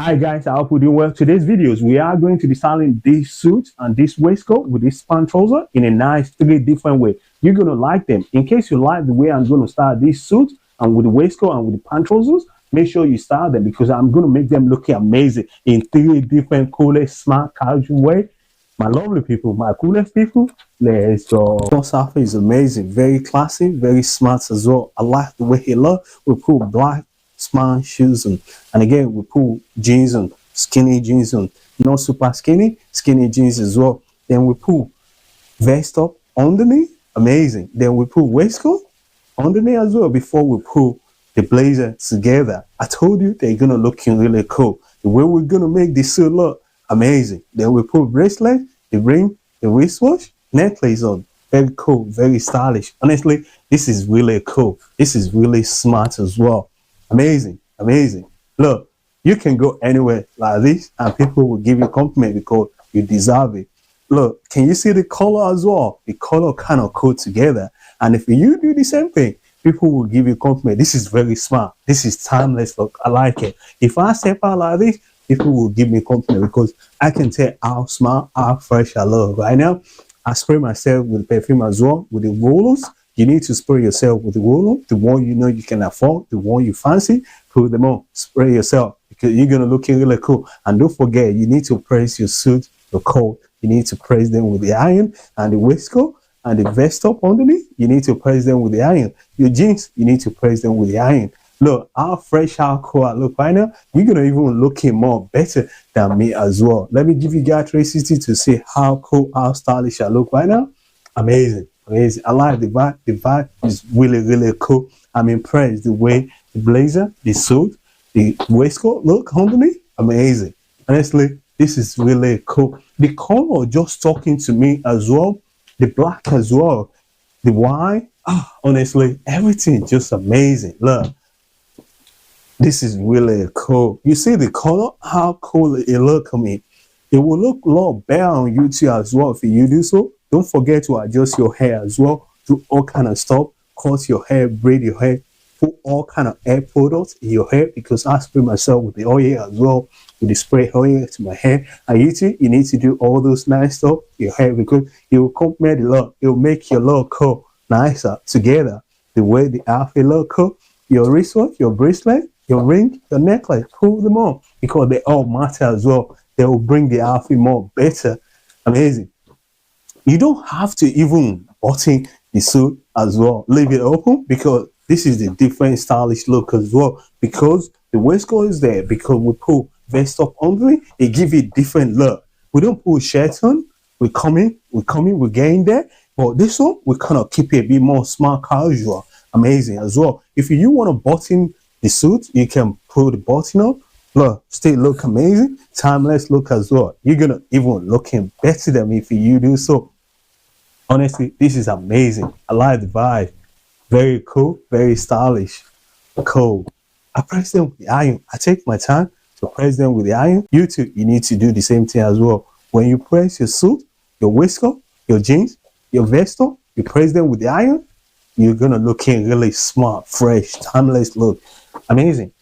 Hi guys, I hope you're doing well. Today's videos, we are going to be styling this suit and this waistcoat with this span trouser in a nice three different way. You're going to like them. In case you like the way I'm going to style this suit and with the waistcoat and with the pant trousers, make sure you style them because I'm going to make them look amazing in three different coolest, smart, casual way. My lovely people, my coolest people, let's go. First outfit is amazing, very classy, very smart as well. I like the way he looks. We put black smart shoes on, and again we put jeans on, skinny jeans on, not super skinny, skinny jeans as well. Then we put vest up underneath, amazing. Then we put waistcoat underneath as well before we put the blazer together. I told you they're gonna look really cool. The way we're gonna make this suit look amazing. Then we put bracelet, the ring, the wristwatch, necklace on. Very cool, very stylish. Honestly, this is really cool. This is really smart as well. Amazing, amazing. Look, you can go anywhere like this and people will give you compliment because you deserve it. Look, can you see the color as well? The color kind of cool together. And if you do the same thing, people will give you compliment. This is very smart. This is timeless. Look, I like it. If I step out like this, people will give me compliment because I can tell how smart, how fresh I look. Right now, I spray myself with perfume as well, with the rollers. You need to spray yourself with the roller, the one you know you can afford, the one you fancy, put them on, spray yourself because you're going to look really cool. And don't forget, you need to press your suit, your coat. You need to press them with the iron and the waistcoat and the vest up underneath. You need to press them with the iron. Your jeans, you need to press them with the iron. Look, how fresh, how cool I look right now. You're going to even looking more better than me as well. Let me give you guys 360 to see how cool, how stylish I look right now. Amazing. Amazing. I like the vibe. The vibe is really, really cool. I'm impressed the way the blazer, the suit, the waistcoat look underneath. Amazing. Honestly, this is really cool. The color just talking to me as well. The black as well. The white. Honestly, everything just amazing. Look. This is really cool. You see the color? How cool it look on me. It will look a lot better on you too as well if you do so. Don't forget to adjust your hair as well. Do all kind of stuff. Cut your hair, braid your hair. Put all kind of hair products in your hair because I spray myself with the oil as well. With the spray oil to my hair. And you too, you need to do all those nice stuff in your hair because it will compliment the look. It will make your look cool, nicer together. The way the outfit look cool. Your wristwatch, your bracelet, your ring, your necklace, pull them on because they all matter as well. They will bring the outfit more better. Amazing. You don't have to even button the suit as well. Leave it open because this is the different stylish look as well. Because the waistcoat is there, because we put vest up under it, it gives you different look. We don't put shirts on. We're coming, we're getting there. But this one, we kind of keep it a bit more smart casual. Amazing as well. If you want to button the suit, you can put the button up. Look, still look amazing. Timeless look as well. You're gonna even looking better than me if you do so. Honestly, this is amazing. I like the vibe. Very cool, very stylish. Cool. I press them with the iron. I take my time to press them with the iron. You too, you need to do the same thing as well. When you press your suit, your waistcoat, your jeans, your vest up, you press them with the iron, you're gonna look in really smart, fresh, timeless look. Amazing.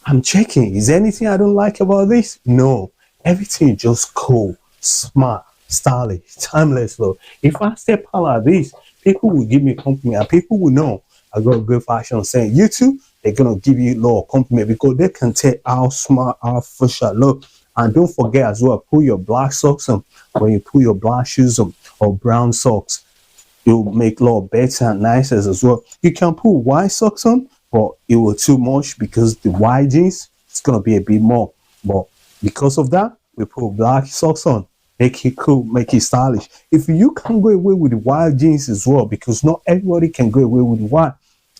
I'm checking. Is there anything I don't like about this? No. Everything just cool, smart, stylish, timeless look. If I step out like this, people will give me a compliment and people will know I got a good fashion sense. You too, they're gonna give you a lot of compliment because they can tell how smart, how fresh I look. And don't forget as well, put your black socks on. When you put your black shoes on or brown socks, you'll make a lot better and nicer as well. You can put white socks on, but it will too much because the white jeans, it's gonna be a bit more. But because of that, we put black socks on. Make it cool, make it stylish. If you can go away with the white jeans as well, because not everybody can go away with the white,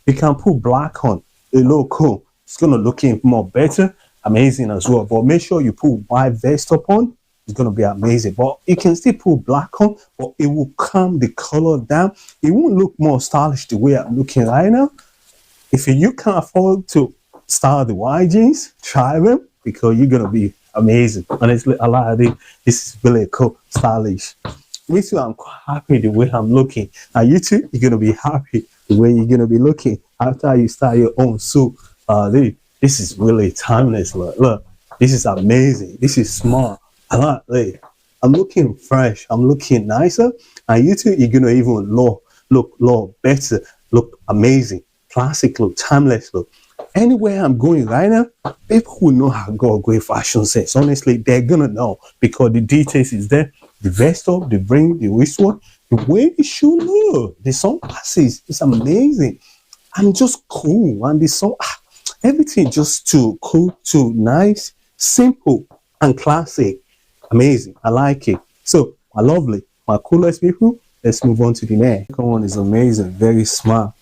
you can put black on. It look cool. It's gonna look in more better, amazing as well. But make sure you put white vest up on. It's gonna be amazing. But you can still put black on, but it will calm the color down. It won't look more stylish the way I'm looking right now. If you can't afford to style the white jeans, try them because you're gonna be amazing. Honestly, I like it. This is really cool, stylish. Me too, I'm quite happy the way I'm looking. And you too, you're gonna be happy the way you're gonna be looking after you style your own suit. This is really timeless. Look, This is amazing. This is smart. I like this. I'm looking fresh. I'm looking nicer. And you too, you're gonna even look better, look amazing, classic look, timeless look. Anywhere I'm going right now, people will know how I got a great fashion sense. Honestly, they're gonna know because the details is there. The vest up, the ring, the wristwatch, the way the shoe look, the sunglasses, it's amazing. I'm just cool, and the song, everything just too cool, too nice, simple, and classic. Amazing. I like it. So, my lovely, my coolest people, let's move on to the next. Second one is amazing, very smart.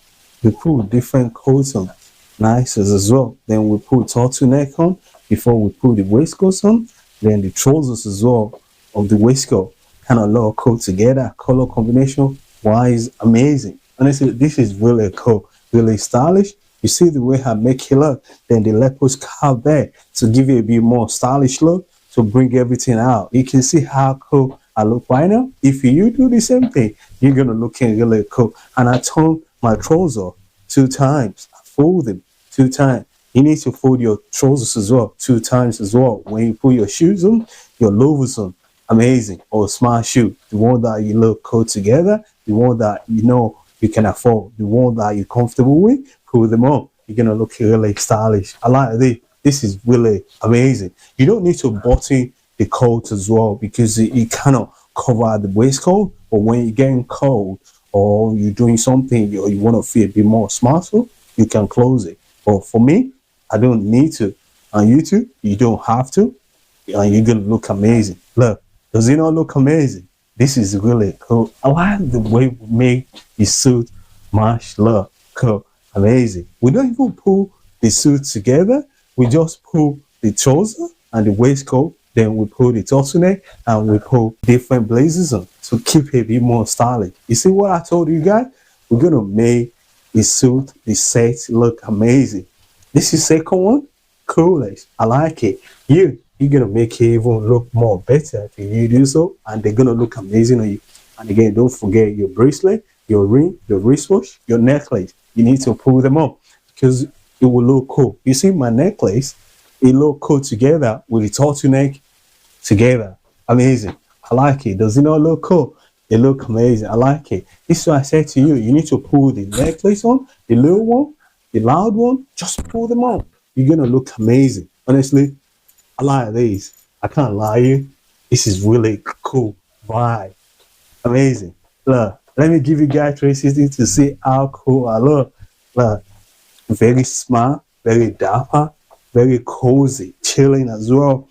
We put different coats on, nice as well. Then we put turtleneck on before we put the waistcoat on. Then the trousers as well of the waistcoat. Kind of look cool together. Color combination wise, amazing. Honestly, this is really cool, really stylish. You see the way I make it look. Then the leopard scarf there to give you a bit more stylish look, to bring everything out. You can see how cool I look right now. If you do the same thing, you're gonna look really cool. And I turn my trousers 2 times. I fold them 2 times. You need to fold your trousers as well 2 times as well. When you put your shoes on, your loafers on, amazing. Or smart shoe, the one that you look cool together, the one that you know you can afford, the one that you're comfortable with, put them on. You're gonna look really stylish. I like this. This is really amazing. You don't need to button the coat as well because it cannot cover the waistcoat. But when you're getting cold or you're doing something or you want to feel a bit more smarter, you can close it. But for me, I don't need to. On YouTube, you don't have to. And you're going to look amazing. Look, does it not look amazing? This is really cool. I like the way we make the suit match. Look, cool, amazing. We don't even pull the suit together. We just pull the trouser and the waistcoat, then we pull the turtleneck and we pull different blazers on to keep it a bit more stylish. You see what I told you guys? We're gonna make the suit, the set look amazing. This is second one, coolest. I like it. You're gonna make it even look more better if you do so, and they're gonna look amazing on you. And again, don't forget your bracelet, your ring, your wristwatch, your necklace. You need to pull them up because it will look cool. You see my necklace, it look cool together with the turtleneck together. Amazing. I like it. Does it not look cool? It look amazing. I like it. This is what I said to you. You need to pull the necklace on, the little one, the loud one, just pull them on. You're gonna look amazing. Honestly, I like these. I can't lie to you. This is really cool vibe. Amazing. Look, let me give you guys 360 to see how cool I look. Look. Very smart, very dapper, very cozy, chilling as well.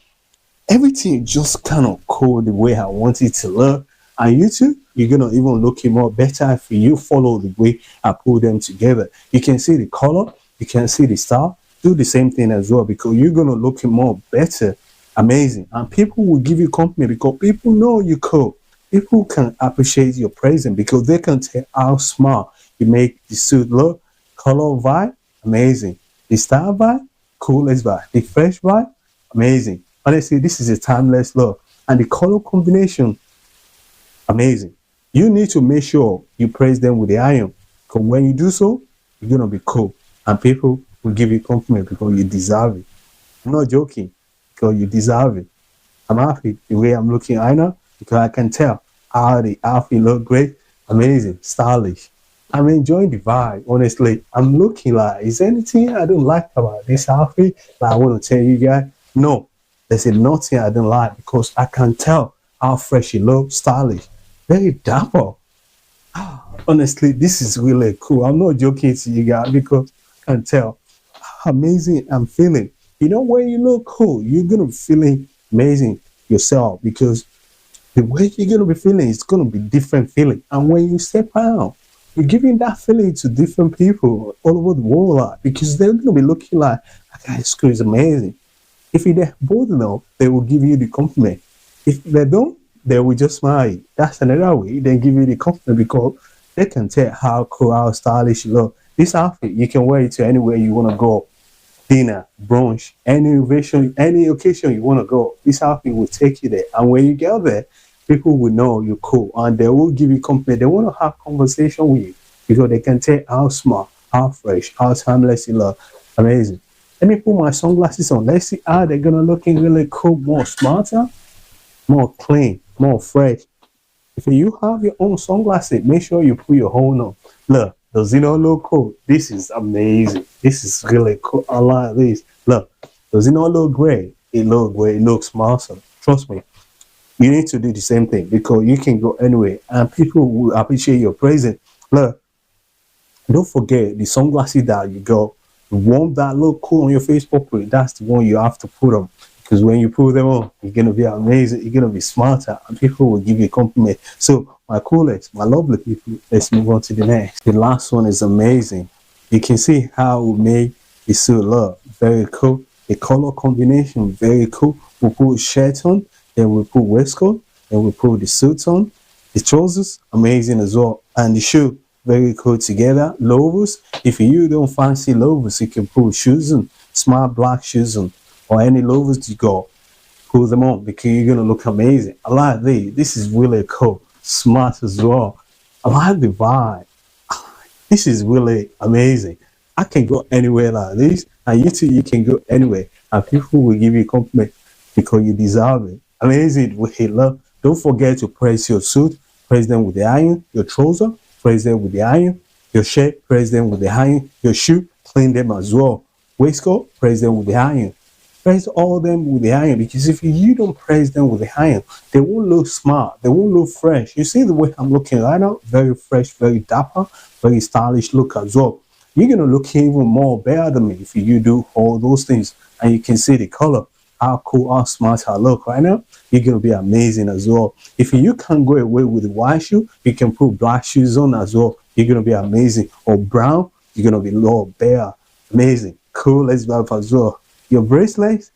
Everything just kind of cool the way I want it to look. And you too, you're gonna even look more better if you follow the way I put them together. You can see the color, you can see the style. Do the same thing as well because you're gonna look more better, amazing. And people will give you company because people know you're cool. People can appreciate your presence because they can tell how smart you make the suit look. Color vibe, amazing. The style vibe, coolest vibe. The fresh vibe, amazing. Honestly, this is a timeless look. And the color combination, amazing. You need to make sure you press them with the iron. Because when you do so, you're going to be cool. And people will give you compliment because you deserve it. I'm not joking. Because you deserve it. I'm happy the way I'm looking right now. Because I can tell how the outfit look great. Amazing. Stylish. I'm enjoying the vibe, honestly. I'm looking like, is there anything I don't like about this outfit that I want to tell you guys? No, there's nothing I don't like because I can tell how fresh it looks, stylish, very dapper. Honestly, this is really cool. I'm not joking to you guys because I can tell how amazing I'm feeling. You know, when you look cool, you're going to be feeling amazing yourself because the way you're going to be feeling is going to be different feeling. And when you step out, you're giving that feeling to different people all over the world because they're going to be looking like, that guy's school is amazing. If they're bold enough, they will give you the compliment. If they don't, they will just smile. That's another way they give you the compliment because they can tell how cool, how stylish you look. This outfit, you can wear it to anywhere you want to go. Dinner, brunch, any occasion you want to go. This outfit will take you there. And when you get there, people will know you're cool and they will give you compliment. They want to have conversation with you because they can tell how smart, how fresh, how timeless you look. Amazing. Let me put my sunglasses on. Let's see how they're gonna looking really cool, more smarter, more clean, more fresh. If you have your own sunglasses, make sure you put your own on. Look, does it not look cool? This is amazing. This is really cool. I like this. Look, does it not look great? It looks great. It looks awesome. Trust me. You need to do the same thing because you can go anywhere and people will appreciate your presence. Look, don't forget the sunglasses that you got. The one that look cool on your face properly, that's the one you have to put on. Because when you put them on, you're gonna be amazing, you're gonna be smarter, and people will give you a compliment. So my coolest, my lovely people, let's move on to the next. The last one is amazing. You can see how we made the suit look very cool. The color combination, very cool. We put shirt on, then we put waistcoat, then we put the suits on. The trousers, amazing as well. And the shoe, very cool together. Loafers, if you don't fancy loafers, you can put shoes on, smart black shoes on, or any loafers you got. Put them on because you're gonna look amazing. I like this. This is really cool. Smart as well. I like the vibe. This is really amazing. I can go anywhere like this, and you too, you can go anywhere, and people will give you a compliment because you deserve it. Amazing with love. Don't forget to press your suit, press them with the iron, your trouser, press them with the iron, your shirt, press them with the iron, your shoe, clean them as well. Waistcoat, press them with the iron. Press all them with the iron because if you don't press them with the iron, they won't look smart, they won't look fresh. You see the way I'm looking right now? Very fresh, very dapper, very stylish look as well. You're gonna look even more better than me if you do all those things. And you can see the color, how cool, how smart I look right now. You're gonna be amazing as well. If you can't go away with the white shoe, you can put black shoes on as well. You're gonna be amazing. Or brown, you're gonna be a lot better. Amazing, cool. Let's vibe as well. Your bracelets,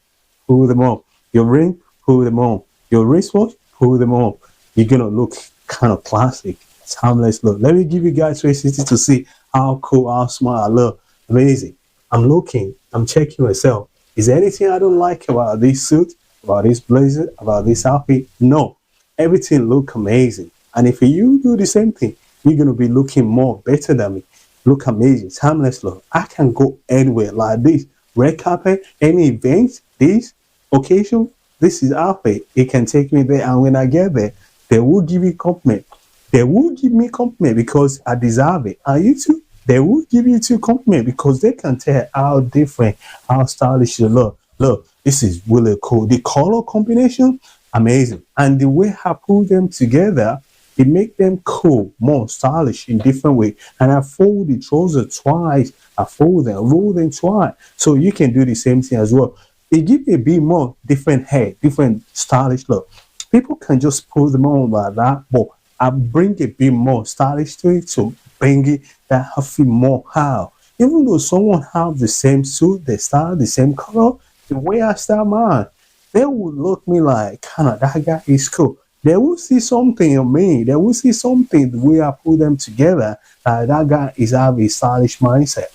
put them on. Your ring, put them on. Your wristwatch, put them on. You're gonna look kind of classic, timeless look. Let me give you guys 360 to see how cool, how smart I look. Amazing. I'm looking, I'm checking myself. Is there anything I don't like about this suit, about this blazer, about this outfit? No. Everything look amazing. And if you do the same thing, you're gonna be looking more better than me. Look amazing, timeless look. I can go anywhere like this. Red carpet, any event, this occasion, this is outfit. It can take me there, and when I get there, they will give you compliment. They will give me compliment because I deserve it. And you too, they will give you two compliment because they can tell how different, how stylish you look. Look, this is really cool. The color combination, amazing. And the way I put them together, it makes them cool, more stylish in different way. And I fold the trousers twice. I fold them, roll them twice. So you can do the same thing as well. It gives you a bit more different hair, different stylish look. People can just put them on like that, but I bring a bit more stylish to it to bring it that I feel more how. Even though someone have the same suit, the style, the same color, the way I style mine, they will look me like, kind of, that guy is cool. They will see something in me. They will see something the way I put them together. That guy is have a stylish mindset.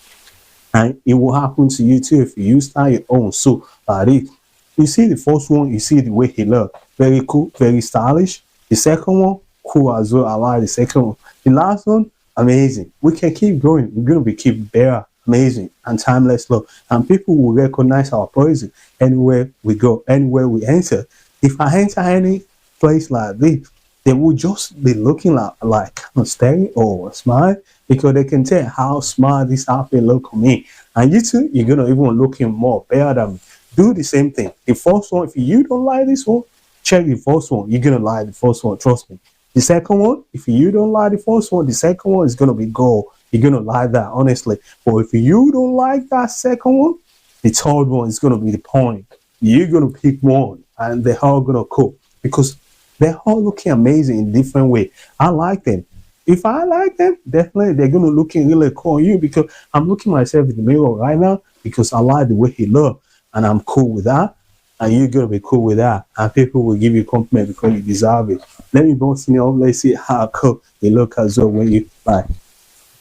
And it will happen to you too if you style your own suit like this. You see the first one, you see the way he look. Very cool, very stylish. The second one, cool as well. I like the second one. The last one, amazing. We can keep going. We're going to be keep better, amazing, and timeless look. And people will recognize our presence anywhere we go, anywhere we enter. If I enter any place like this, they will just be looking like kind of staring or smile because they can tell how smart this outfit look on me. And you too, you're gonna even looking more better than me. Do the same thing. The first one, if you don't like this one, check the first one. You're gonna like the first one, trust me. The second one, if you don't like the first one, the second one is gonna be gold. You're gonna like that, honestly. But if you don't like that second one, the third one is gonna be the point. You're gonna pick one, and they're all gonna cook because they're all looking amazing in different way. I like them. If I like them, definitely they're gonna looking really cool on you because I'm looking myself in the mirror right now because I like the way he look, and I'm cool with that. And you're gonna be cool with that, and people will give you compliment because you deserve it. Let me bounce it up. Let's see how cool they look as well when you like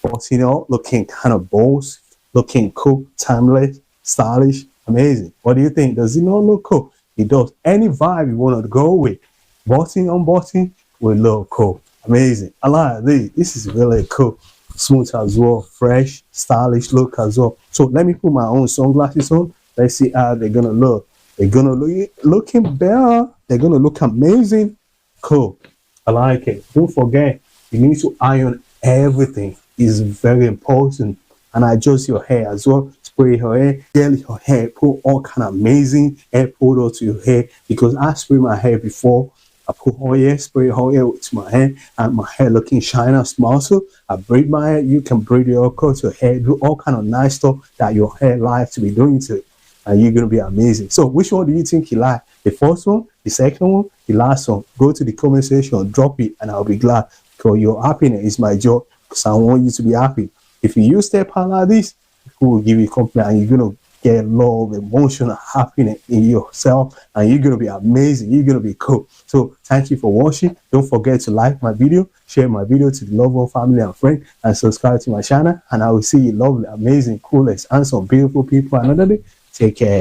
bouncing up, looking kind of bold, looking cool, timeless, stylish, amazing. What do you think? Does it not look cool? It does. Any vibe you want to go with, button on button, will look cool, amazing. I like this. This is really cool. smooth as well, fresh, stylish look as well. So let me put my own sunglasses on. Let's see how they're gonna look. They're gonna look looking better. They're gonna look amazing. Cool. I like it. Don't forget, you need to iron everything. It's very important. And adjust your hair as well. Spray your hair, gel your hair, put all kind of amazing hair product to your hair, because I spray my hair before. I put oil, spray oil to my hair, and my hair looking shiny and small. So I braid my hair. You can braid your cut your hair, do all kind of nice stuff that your hair likes to be doing to it, and you're gonna be amazing. So which one do you think you like? The first one, the second one, the last one? Go to the comment section, drop it, and I'll be glad, because your happiness is my joy, because I want you to be happy. If you use step out like this, people will give you compliment, and you're gonna get love, emotional happiness in yourself, and you're gonna be amazing. You're gonna be cool. So thank you for watching. Don't forget to like my video, share my video to the loved one, family, and friend, and subscribe to my channel. And I will see you lovely, amazing, coolest, handsome, beautiful people another day. Take care.